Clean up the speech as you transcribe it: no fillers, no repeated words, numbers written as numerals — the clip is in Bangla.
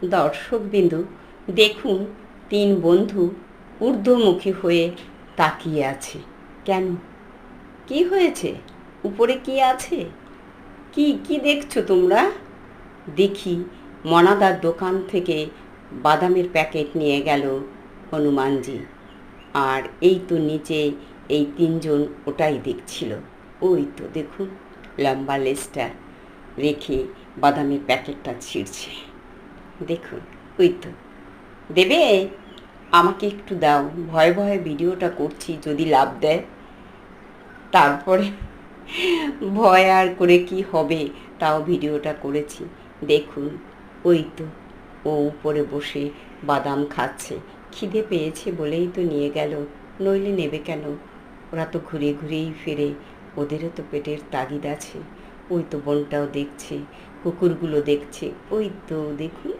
দর্শকবিন্দু, দেখুন তিন বন্ধু ঊর্ধ্বমুখী হয়ে তাকিয়ে আছে। কেন? কি হয়েছে? উপরে কি আছে? কি কি দেখছো তোমরা? দেখি মনাদার দোকান থেকে বাদামের প্যাকেট নিয়ে গেল হনুমানজি। আর এই তো নিচে এই তিনজন ওটাই দেখছিল। ওই তো দেখুন, লম্বা লেজটা রেখে বাদামের প্যাকেটটা ছিঁড়ছে। দেখুন, ওই তো। দেবে? আমাকে একটু দাও, ভয়ে ভয়ে ভিডিওটা করছি, যদি লাভ দেয়। তারপরে ভয় আর করে কি হবে, তাও ভিডিওটা করেছি। দেখুন, ওই তো ও উপরে বসে বাদাম খাচ্ছে। খিদে পেয়েছে বলেই তো নিয়ে গেল, নইলে নেবে কেন? ওরা তো ঘুরে ঘুরেই ফেরে, ওদেরও তো পেটের তাগিদ আছে। ওই তো বোনটাও দেখছে, কুকুরগুলো দেখছে। ওই তো দেখুন,